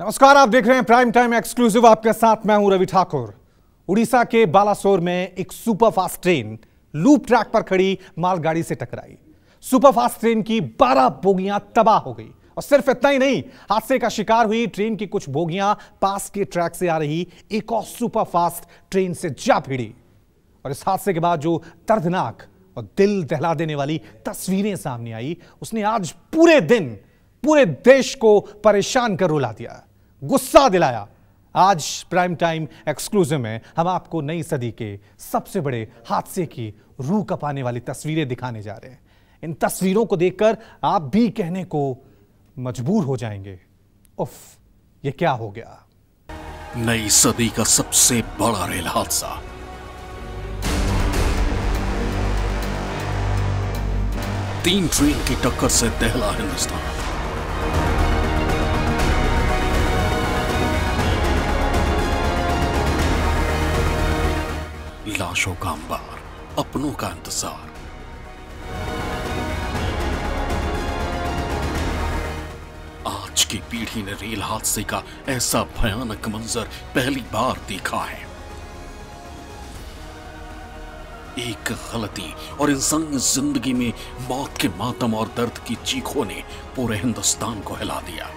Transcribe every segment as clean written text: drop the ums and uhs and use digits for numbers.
नमस्कार, आप देख रहे हैं प्राइम टाइम एक्सक्लूसिव। आपके साथ मैं हूं रवि ठाकुर। उड़ीसा के बालासोर में एक सुपरफास्ट ट्रेन लूप ट्रैक पर खड़ी मालगाड़ी से टकराई। सुपरफास्ट ट्रेन की 12 बोगियां तबाह हो गई और सिर्फ इतना ही नहीं, हादसे का शिकार हुई ट्रेन की कुछ बोगियां पास के ट्रैक से आ रही एक और सुपरफास्ट ट्रेन से जा भिड़ी। और इस हादसे के बाद जो दर्दनाक और दिल दहला देने वाली तस्वीरें सामने आई, उसने आज पूरे दिन पूरे देश को परेशान कर रुला दिया, गुस्सा दिलाया। आज प्राइम टाइम एक्सक्लूसिव में हम आपको नई सदी के सबसे बड़े हादसे की रूह कपाने वाली तस्वीरें दिखाने जा रहे हैं। इन तस्वीरों को देखकर आप भी कहने को मजबूर हो जाएंगे, उफ, ये क्या हो गया। नई सदी का सबसे बड़ा रेल हादसा। तीन ट्रेन की टक्कर से दहला हिंदुस्तान। लाशों का अंबार, अपनों का इंतजार। आज की पीढ़ी ने रेल हादसे का ऐसा भयानक मंजर पहली बार देखा है। एक गलती और इंसानी जिंदगी में मौत के मातम और दर्द की चीखों ने पूरे हिंदुस्तान को हिला दिया।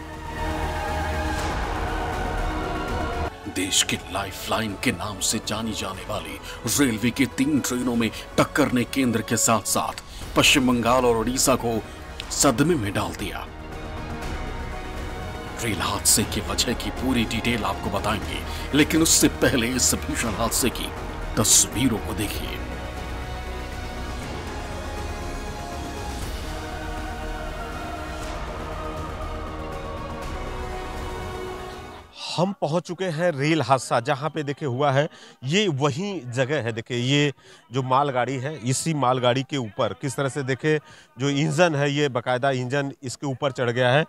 देश की लाइफलाइन के नाम से जानी जाने वाली रेलवे की तीन ट्रेनों में टक्कर ने केंद्र के साथ साथ पश्चिम बंगाल और उड़ीसा को सदमे में डाल दिया। रेल हादसे की वजह की पूरी डिटेल आपको बताएंगे, लेकिन उससे पहले इस भीषण हादसे की तस्वीरों को देखिए। हम पहुंच चुके हैं रेल हादसा जहां पे देखिए हुआ है। ये वही जगह है, देखिए ये जो मालगाड़ी है, इसी मालगाड़ी के ऊपर किस तरह से देखिए जो इंजन है, ये बकायदा इंजन इसके ऊपर चढ़ गया है।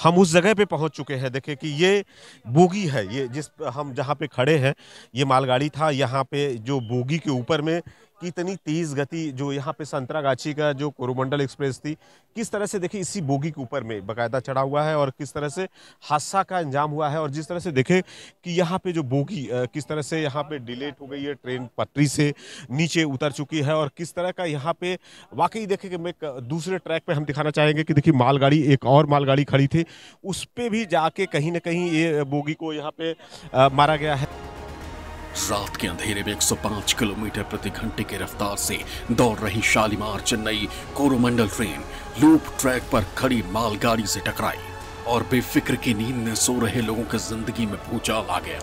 हम उस जगह पे पहुंच चुके हैं। देखिए कि ये बोगी है, ये जिस हम जहां पे खड़े हैं ये मालगाड़ी था। यहाँ पे जो बोगी के ऊपर में कितनी तेज गति, जो यहाँ पे संतरागाछी का जो कोरोमंडल एक्सप्रेस थी, किस तरह से देखिए इसी बोगी के ऊपर में बकायदा चढ़ा हुआ है और किस तरह से हादसा का अंजाम हुआ है। और जिस तरह से देखे कि यहाँ पे जो बोगी किस तरह से यहाँ पे डिलेट हो गई है, ट्रेन पटरी से नीचे उतर चुकी है। और किस तरह का यहाँ पे वाकई देखे कि मैं दूसरे ट्रैक पे हम दिखाना चाहेंगे कि देखिए मालगाड़ी, एक और मालगाड़ी खड़ी थी, उस पर भी जाके कहीं ना कहीं ये बोगी को यहाँ पे मारा गया है। रात के अंधेरे में 105 किलोमीटर प्रति घंटे की रफ्तार से दौड़ रही Shalimar Chennai Coromandel train loop track पर खड़ी मालगाड़ी से टकराई और बेफिक्र की नींद में सो रहे लोगों की जिंदगी में भूचाल आ गया।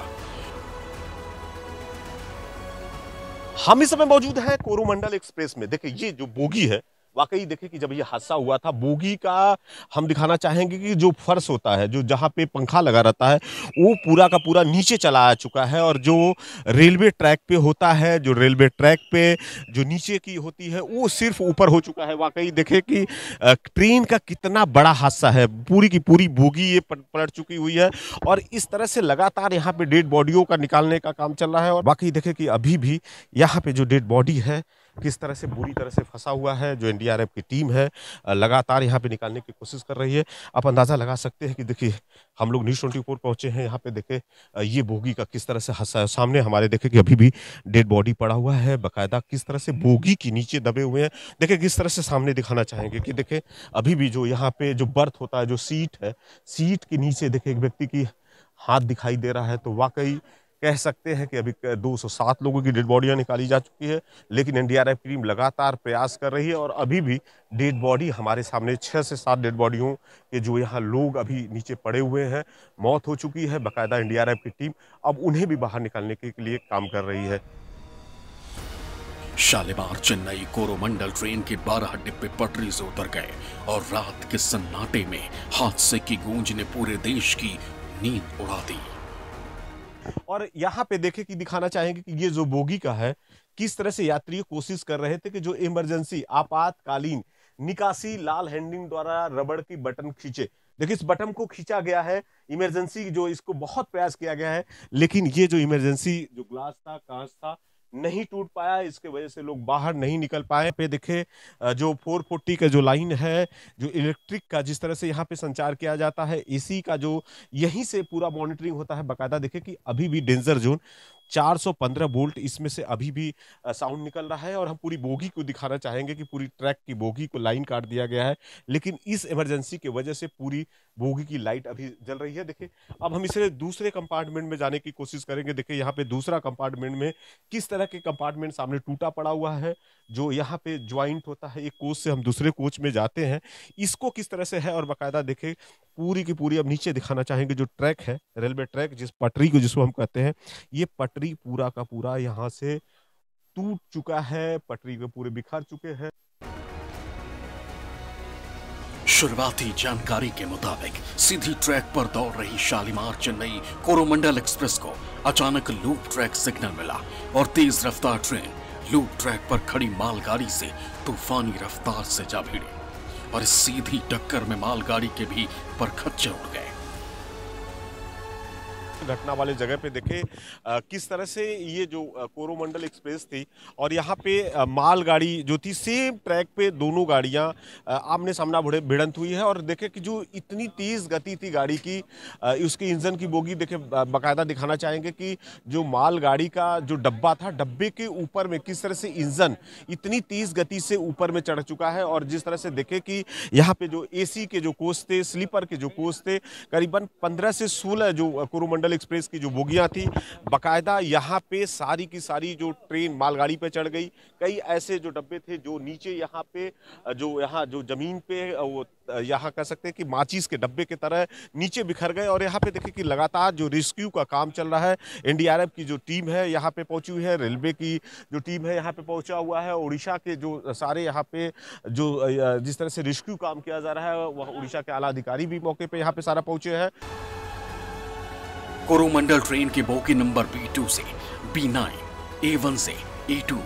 हम इस समय मौजूद हैं कोरोमंडल एक्सप्रेस में। देखिए ये जो बोगी है, वाकई देखिए कि जब ये हादसा हुआ था, बोगी का हम दिखाना चाहेंगे कि जो फर्श होता है, जो जहां पे पंखा लगा रहता है, वो पूरा का पूरा नीचे चला आ चुका है। और जो रेलवे ट्रैक पे होता है, जो रेलवे ट्रैक पे जो नीचे की होती है, वो सिर्फ ऊपर हो चुका है। वाकई देखे कि ट्रेन का कितना बड़ा हादसा है। पूरी की पूरी बोगी ये पलट चुकी हुई है और इस तरह से लगातार यहाँ पे डेड बॉडियों का निकालने का काम चल रहा है। और बाकी देखे कि अभी भी यहाँ पे जो डेड बॉडी है किस तरह से बुरी तरह से फंसा हुआ है। जो एनडीआरएफ की टीम है लगातार यहाँ पे निकालने की कोशिश कर रही है। आप अंदाजा लगा सकते हैं कि देखिए हम लोग न्यूज़ 24 पहुंचे हैं यहाँ पे। देखे ये बोगी का किस तरह से हादसा है। सामने हमारे देखे कि अभी भी डेड बॉडी पड़ा हुआ है, बकायदा किस तरह से बोगी के नीचे दबे हुए हैं। देखे किस तरह से सामने दिखाना चाहेंगे कि देखे अभी भी जो यहाँ पे जो बर्थ होता है, जो सीट है, सीट के नीचे देखे एक व्यक्ति की हाथ दिखाई दे रहा है। तो वाकई कह सकते हैं कि अभी 207 लोगों की डेड बॉडियां निकाली जा चुकी है, लेकिन एनडीआरएफ टीम लगातार प्रयास कर रही है। और अभी भी डेड बॉडी हमारे सामने 6 से 7 डेड बॉडियों के जो यहाँ लोग अभी नीचे पड़े हुए हैं, मौत हो चुकी है। बाकायदा एनडीआरएफ की टीम अब उन्हें भी बाहर निकालने के लिए काम कर रही है। शालीमार चेन्नई कोरोमंडल ट्रेन के 12 डिब्बे पटरी से उतर गए और रात के सन्नाटे में हादसे की गूंज ने पूरे देश की नींद उड़ा दी। और यहाँ पे देखे कि दिखाना चाहेंगे कि ये जो बोगी का है, किस तरह से यात्री कोशिश कर रहे थे कि जो इमरजेंसी आपातकालीन निकासी लाल हैंडिंग द्वारा रबड़ की बटन खींचे। देखिए इस बटन को खींचा गया है, इमरजेंसी जो इसको बहुत प्रयास किया गया है, लेकिन ये जो इमरजेंसी जो ग्लास था, कांच था, नहीं टूट पाया, इसके वजह से लोग बाहर नहीं निकल पाए। पे देखे जो 440 का जो लाइन है, जो इलेक्ट्रिक का जिस तरह से यहाँ पे संचार किया जाता है, एसी का जो यहीं से पूरा मॉनिटरिंग होता है बाकायदा। देखे कि अभी भी डेंजर जोन 415 वोल्ट इसमें से अभी भी साउंड निकल रहा है। और हम पूरी बोगी को दिखाना चाहेंगे कि पूरी ट्रैक की बोगी को लाइन काट दिया गया है, लेकिन इस इमरजेंसी की वजह से पूरी बोगी की लाइट अभी जल रही है। देखिए अब हम इसे दूसरे कंपार्टमेंट में जाने की कोशिश करेंगे। देखिए यहाँ पे दूसरा कंपार्टमेंट में किस तरह के कंपार्टमेंट सामने टूटा पड़ा हुआ है, जो यहाँ पे ज्वाइंट होता है, एक कोच से हम दूसरे कोच में जाते हैं, इसको किस तरह से है। और बाकायदा देखे पूरी की पूरी, अब नीचे दिखाना चाहेंगे जो ट्रैक है, रेलवे ट्रैक, जिस पटरी को जिसको हम कहते हैं, ये पटरी पूरा का पूरा यहाँ से टूट चुका है, पटरी के पूरे बिखर चुके हैं। शुरुआती जानकारी के मुताबिक सीधी ट्रैक पर दौड़ रही शालीमार चेन्नई कोरोमंडल एक्सप्रेस को अचानक लूप ट्रैक सिग्नल मिला और तेज रफ्तार ट्रेन लूप ट्रैक पर खड़ी मालगाड़ी से तूफानी रफ्तार से जा भिड़ी और इस सीधी टक्कर में मालगाड़ी के भी परखच्चे उड़ गए। घटना वाले जगह पे देखे किस तरह से ये जो कोरोमंडल एक्सप्रेस थी और यहाँ पे मालगाड़ी जो थी, सेम ट्रैक पे दोनों गाड़ियाँ आमने सामना भिड़ंत हुई है। और देखे कि जो इतनी तेज गति थी गाड़ी की, उसके इंजन की बोगी देखे बाकायदा दिखाना चाहेंगे कि जो मालगाड़ी का जो डब्बा था, डब्बे के ऊपर में किस तरह से इंजन इतनी तेज गति से ऊपर में चढ़ चुका है। और जिस तरह से देखे कि यहाँ पे जो एसी के जो कोच थे, स्लीपर के जो कोच थे, करीबन 15 से 16 जो कोरोमंडल एक्सप्रेस की जो बोगियां थी, बकायदा यहाँ पे सारी की सारी जो ट्रेन मालगाड़ी पे चढ़ गई। कई ऐसे जो डब्बे थे जो नीचे यहाँ पे जो जमीन पे वो यहाँ कह सकते हैं कि माचिस के डब्बे की तरह नीचे बिखर गए। और यहाँ पे देखिए कि लगातार जो रेस्क्यू का काम चल रहा है, एनडीआरएफ की जो टीम है यहाँ पे पहुंची हुई है, रेलवे की जो टीम है यहाँ पे पहुंचा हुआ है, उड़ीसा के जो सारे यहाँ पे जो जिस तरह से रेस्क्यू काम किया जा रहा है, वह उड़ीसा के आला अधिकारी भी मौके पे यहाँ पे सारा पहुंचे हैं। कोरोमंडल ट्रेन की बोगी नंबर B2 से B9, A1 से A2,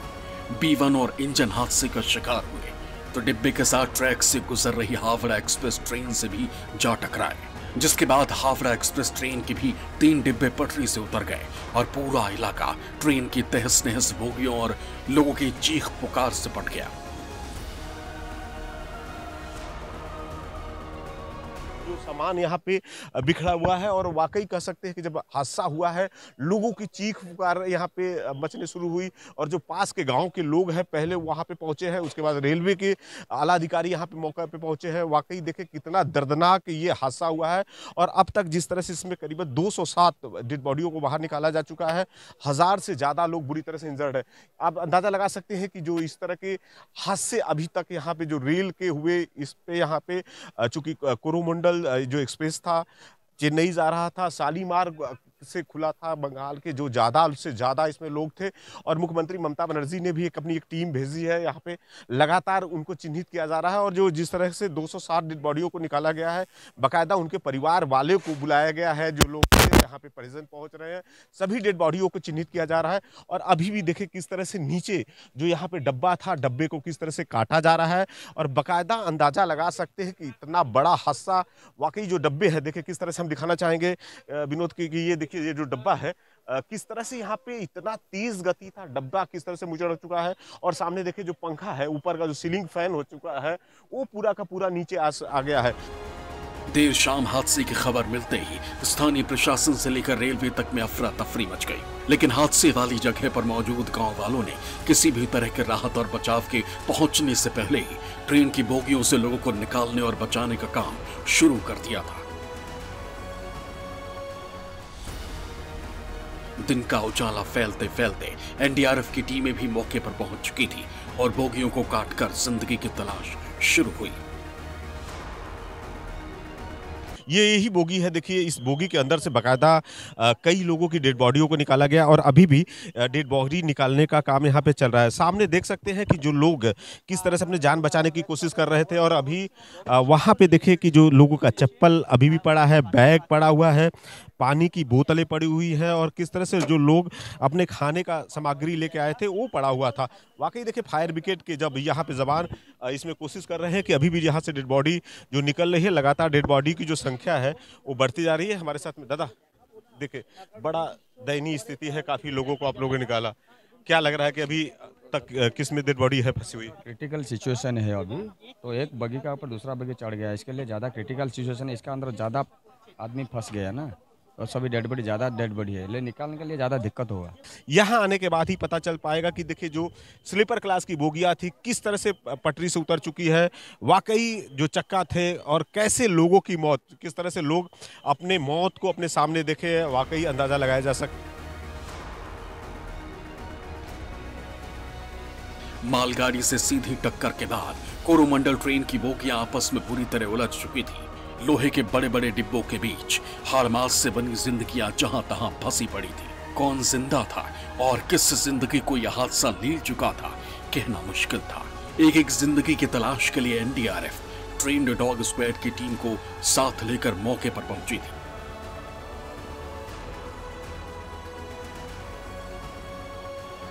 B1 और इंजन हादसे का शिकार हुए तो डिब्बे के साथ ट्रैक से गुजर रही हावड़ा एक्सप्रेस ट्रेन से भी जा टकराए, जिसके बाद हावड़ा एक्सप्रेस ट्रेन के भी 3 डिब्बे पटरी से उतर गए और पूरा इलाका ट्रेन की तहस नहस बोगियों और लोगों की चीख पुकार से पट गया। जो सामान यहाँ पे बिखरा हुआ है और वाकई कह सकते हैं कि जब हादसा हुआ है, लोगों की चीख पुकार यहाँ पे मचने शुरू हुई। और जो पास के गांव के लोग हैं पहले वहाँ पे पहुंचे हैं, उसके बाद रेलवे के आला अधिकारी यहाँ पे मौके पे पहुंचे हैं। वाकई देखे कितना दर्दनाक ये हादसा हुआ है। और अब तक जिस तरह से इसमें करीबन 207 डेड बॉडियों को बाहर निकाला जा चुका है, 1000 से ज़्यादा लोग बुरी तरह से इंजर्ड है। आप अंदाज़ा लगा सकते हैं कि जो इस तरह के हादसे अभी तक यहाँ पे जो रेल के हुए, इस पे यहाँ पे चूंकि कोरोमंडल जो एक्सप्रेस था चेन्नई जा रहा था, शालीमार से खुला था, बंगाल के जो ज़्यादा उससे ज़्यादा इसमें लोग थे। और मुख्यमंत्री ममता बनर्जी ने भी अपनी एक टीम भेजी है यहाँ पे, लगातार उनको चिन्हित किया जा रहा है। और जो जिस तरह से 207 डेड बॉडियों को निकाला गया है, बाकायदा उनके परिवार वाले को बुलाया गया है, जो लोग यहाँ पे परिजन पहुंच रहे हैं, सभी डेड बॉडियों को चिन्हित किया जा रहा है। और अभी भी देखे किस तरह से नीचे जो यहाँ पे डब्बा था, डब्बे को किस तरह से काटा जा रहा है। और बाकायदा अंदाजा लगा सकते हैं कि इतना बड़ा हादसा, वाकई जो डब्बे है देखे किस तरह से हम दिखाना चाहेंगे विनोद की, ये देखिए ये जो डब्बा है किस तरह से यहाँ पे इतना तेज गति था, डब्बा किस तरह से मुचड़ चुका है। और सामने देखिए जो पंखा है, ऊपर का जो सीलिंग फैन हो चुका है, वो पूरा का पूरा नीचे आ गया है। देर शाम हादसे की खबर मिलते ही स्थानीय प्रशासन से लेकर रेलवे तक में अफरा तफरी मच गई, लेकिन हादसे वाली जगह पर मौजूद गांव वालों ने किसी भी तरह के राहत और बचाव के पहुंचने से पहले ही ट्रेन की बोगियों से लोगों को निकालने और बचाने का काम शुरू कर दिया था। दिन का उजाला फैलते फैलते एनडीआरएफ की टीमें भी मौके पर पहुंच चुकी थी और बोगियों को काटकर जिंदगी की तलाश शुरू हुई। ये यही बोगी है, देखिए इस बोगी के अंदर से बाकायदा कई लोगों की डेड बॉडियों को निकाला गया और अभी भी डेड बॉडी निकालने का काम यहाँ पे चल रहा है। सामने देख सकते हैं कि जो लोग किस तरह से अपने जान बचाने की कोशिश कर रहे थे। और अभी वहाँ पे देखे कि जो लोगों का चप्पल अभी भी पड़ा है, बैग पड़ा हुआ है, पानी की बोतलें पड़ी हुई हैं और किस तरह से जो लोग अपने खाने का सामग्री लेके आए थे वो पड़ा हुआ था। वाकई देखिए फायर ब्रिगेड के जब यहाँ पे जवान इसमें कोशिश कर रहे हैं कि अभी भी यहाँ से डेड बॉडी जो निकल रही है, लगातार डेड बॉडी की जो संख्या है वो बढ़ती जा रही है। हमारे साथ में दादा देखिए बड़ा दयनीय स्थिति है, काफी लोगों को आप लोगों ने निकाला, क्या लग रहा है कि अभी तक किस में डेड बॉडी है फंसी हुई? क्रिटिकल सिचुएशन है अभी, तो एक बगी का ऊपर दूसरा बगी चढ़ गया, इसके लिए ज़्यादा क्रिटिकल सिचुएशन है। इसका अंदर ज़्यादा आदमी फंस गया ना, और सभी डेड बॉडी ज़्यादा डेड बॉडी है, ले निकालने के लिए ज़्यादा दिक्कत होगा। यहाँ आने के बाद ही पता चल पाएगा कि देखिए जो स्लीपर क्लास की बोगियाँ थी किस तरह से पटरी से उतर चुकी है, वाकई जो चक्का थे, और कैसे लोगों की मौत, किस तरह से लोग अपने मौत को अपने सामने देखे, वाकई अंदाजा लगाया जा सकता। मालगाड़ी से सीधी टक्कर के बाद कोरोमंडल ट्रेन की बोगियां आपस में बुरी तरह उलझ चुकी थी। लोहे के बड़े बड़े डिब्बों के बीच हाड़मास से बनी जिंदगियां जहां तहां फंसी पड़ी थी। कौन जिंदा था और किस जिंदगी को यह हादसा ले चुका था, कहना मुश्किल था। एक एक जिंदगी की तलाश के लिए एनडीआरएफ ट्रेन्ड डॉग स्क्वाड की टीम को साथ लेकर मौके पर पहुंची थी।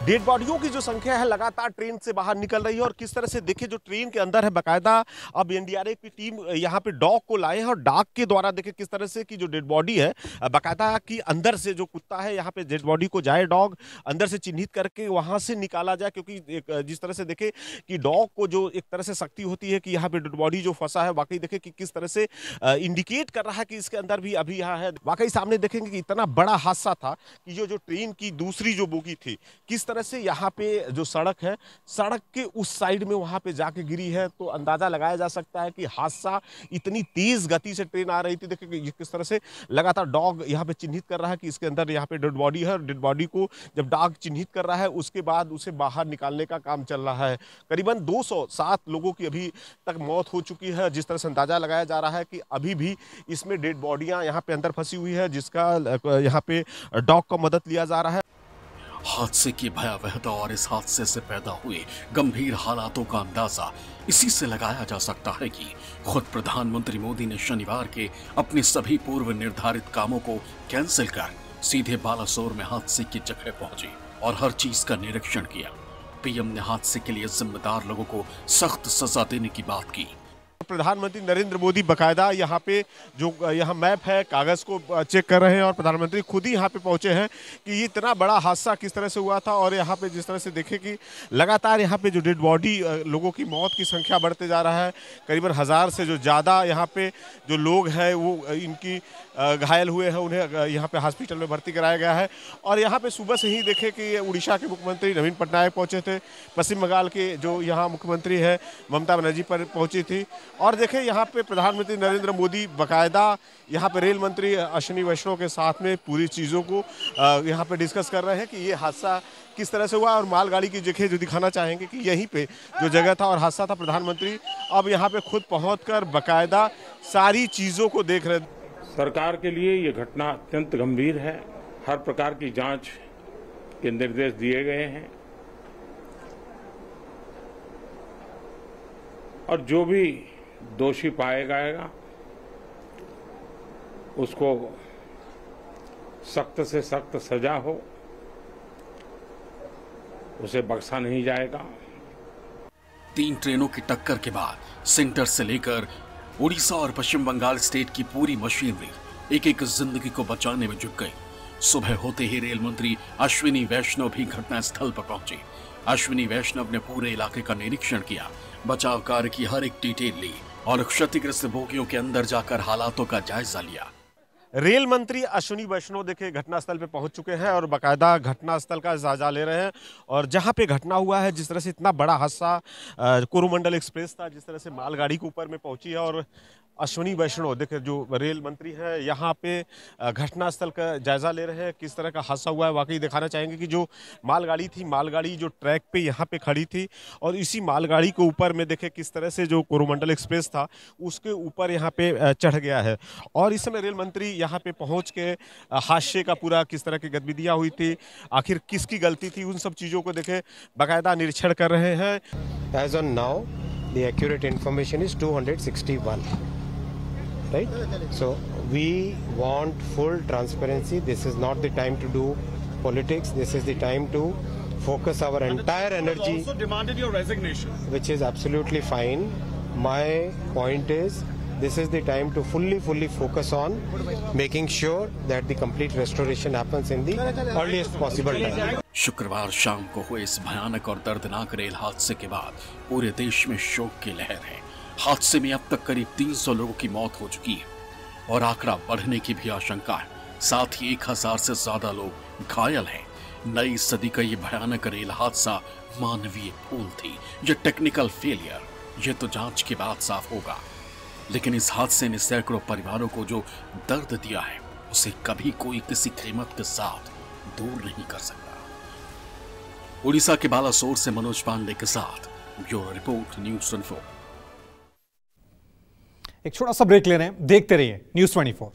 डेड बॉडियों की जो संख्या है लगातार ट्रेन से बाहर निकल रही है, और किस तरह से देखिए जो ट्रेन के अंदर है बकायदा अब एनडीआरएफ की टीम यहाँ पे डॉग को लाए हैं, और डॉग के द्वारा देखिए किस तरह से कि जो डेड बॉडी है बकायदा कि अंदर से जो कुत्ता है यहाँ पे डेड बॉडी को जाए डॉग अंदर से चिन्हित करके वहां से निकाला जाए, क्योंकि जिस तरह से देखे कि डॉग को जो एक तरह से शक्ति होती है कि यहाँ पे डेड बॉडी जो फंसा है, वाकई देखे कि किस तरह से इंडिकेट कर रहा है कि इसके अंदर भी अभी यहाँ है। वाकई सामने देखेंगे कि इतना बड़ा हादसा था कि जो ट्रेन की दूसरी जो बोगी थी किस तरह से यहाँ पे जो सड़क है, सड़क के उस साइड में वहां पे जाके गिरी है, तो अंदाजा लगाया जा सकता है कि हादसा इतनी तेज गति से ट्रेन आ रही थी। देखिए किस तरह से लगातार डॉग यहाँ पे चिन्हित कर रहा है कि इसके अंदर यहाँ पे डेड बॉडी है, और डेड बॉडी को जब डॉग चिन्हित कर रहा है उसके बाद उसे बाहर निकालने का काम चल रहा है। करीबन 207 लोगों की अभी तक मौत हो चुकी है, जिस तरह से अंदाजा लगाया जा रहा है कि अभी भी इसमें डेड बॉडियां यहाँ पे अंदर फंसी हुई है, जिसका यहाँ पे डॉग का मदद लिया जा रहा है। हादसे की भयावहता और इस हादसे से पैदा हुए गंभीर हालातों का अंदाजा इसी से लगाया जा सकता है कि खुद प्रधानमंत्री मोदी ने शनिवार के अपने सभी पूर्व निर्धारित कामों को कैंसिल कर सीधे बालासोर में हादसे की जगह पहुंचे और हर चीज का निरीक्षण किया। पीएम ने हादसे के लिए जिम्मेदार लोगों को सख्त सजा देने की बात की। प्रधानमंत्री नरेंद्र मोदी बकायदा यहाँ पे जो यहाँ मैप है कागज को चेक कर रहे हैं, और प्रधानमंत्री खुद ही यहाँ पे पहुंचे हैं कि ये इतना बड़ा हादसा किस तरह से हुआ था। और यहाँ पे जिस तरह से देखें कि लगातार यहाँ पे जो डेड बॉडी लोगों की मौत की संख्या बढ़ते जा रहा है, करीबन 1000 से जो ज़्यादा यहाँ पे जो लोग हैं वो इनकी घायल हुए हैं, उन्हें यहाँ पे हॉस्पिटल में भर्ती कराया गया है। और यहाँ पे सुबह से ही देखें कि उड़ीसा के मुख्यमंत्री नवीन पटनायक पहुँचे थे, पश्चिम बंगाल के जो यहाँ मुख्यमंत्री है ममता बनर्जी पर पहुँची थी, और देखें यहाँ पे प्रधानमंत्री नरेंद्र मोदी बकायदा यहाँ पे रेल मंत्री अश्विनी वैष्णव के साथ में पूरी चीज़ों को यहाँ पे डिस्कस कर रहे हैं कि ये हादसा किस तरह से हुआ, और मालगाड़ी की जगह जो दिखाना चाहेंगे कि यहीं पे जो जगह था और हादसा था, प्रधानमंत्री अब यहाँ पे खुद पहुँचकर बकायदा सारी चीज़ों को देख रहे हैं। सरकार के लिए ये घटना अत्यंत गंभीर है, हर प्रकार की जांच के निर्देश दिए गए हैं, और जो भी दोषी पाया जाएगा उसको सख्त से सख्त सजा हो, उसे बख्शा नहीं जाएगा। 3 ट्रेनों की टक्कर के बाद सेंटर से लेकर उड़ीसा और पश्चिम बंगाल स्टेट की पूरी मशीनरी एक एक जिंदगी को बचाने में जुट गई। सुबह होते ही रेल मंत्री अश्विनी वैष्णव भी घटनास्थल पर पहुंचे। अश्विनी वैष्णव ने पूरे इलाके का निरीक्षण किया, बचाव कार्य की हर एक डिटेल ली और क्षतिग्रस्त बोगियों के अंदर जाकर हालातों का जायजा लिया। रेल मंत्री अश्विनी वैष्णव देखिए घटनास्थल पे पहुंच चुके हैं और बाकायदा घटनास्थल का जायजा ले रहे हैं। और जहां पे घटना हुआ है, जिस तरह से इतना बड़ा हादसा कोरोमंडल एक्सप्रेस था, जिस तरह से मालगाड़ी के ऊपर में पहुंची है, और अश्विनी वैष्णव देखिए जो रेल मंत्री हैं यहाँ पे घटनास्थल का जायजा ले रहे हैं, किस तरह का हादसा हुआ है। वाकई दिखाना चाहेंगे कि जो मालगाड़ी थी, मालगाड़ी जो ट्रैक पे यहाँ पे खड़ी थी, और इसी मालगाड़ी के ऊपर में देखे किस तरह से जो कोरोमंडल एक्सप्रेस था उसके ऊपर यहाँ पे चढ़ गया है। और इस समय रेल मंत्री यहाँ पे पहुँच के हादसे का पूरा किस तरह की गतिविधियाँ हुई थी, आखिर किसकी गलती थी, उन सब चीज़ों को देखे बाकायदा निरीक्षण कर रहे हैं। As on now, the accurate information is 261. Right? So we want full transparency. This is not the time to do politics. This is the time to focus our entire energy. Also demanded your resignation, which is absolutely fine. My point is this is the time to fully focus on making sure that the complete restoration happens in the earliest possible time. शुक्रवार शाम को हुए इस भयानक और दर्दनाक rail हादसे के बाद पूरे देश में शोक की लहर है। हादसे में अब तक करीब 300 लोगों की मौत हो चुकी है और आंकड़ा बढ़ने की भी आशंका है। साथ ही 1000 से ज्यादा लोग घायल हैं। नई सदी का ये भयानक रेल हादसा मानवीय भूल थी, ये टेक्निकल फेलियर, ये तो जांच के बाद साफ होगा। लेकिन इस हादसे ने सैकड़ों परिवारों को जो दर्द दिया है उसे कभी कोई किसी कीमत के साथ दूर नहीं कर सकता। उड़ीसा के बालासोर से मनोज पांडे के साथ ब्यूरो रिपोर्ट, न्यूज़ 24। एक छोटा सा ब्रेक ले रहे हैं, देखते रहिए न्यूज़ 24।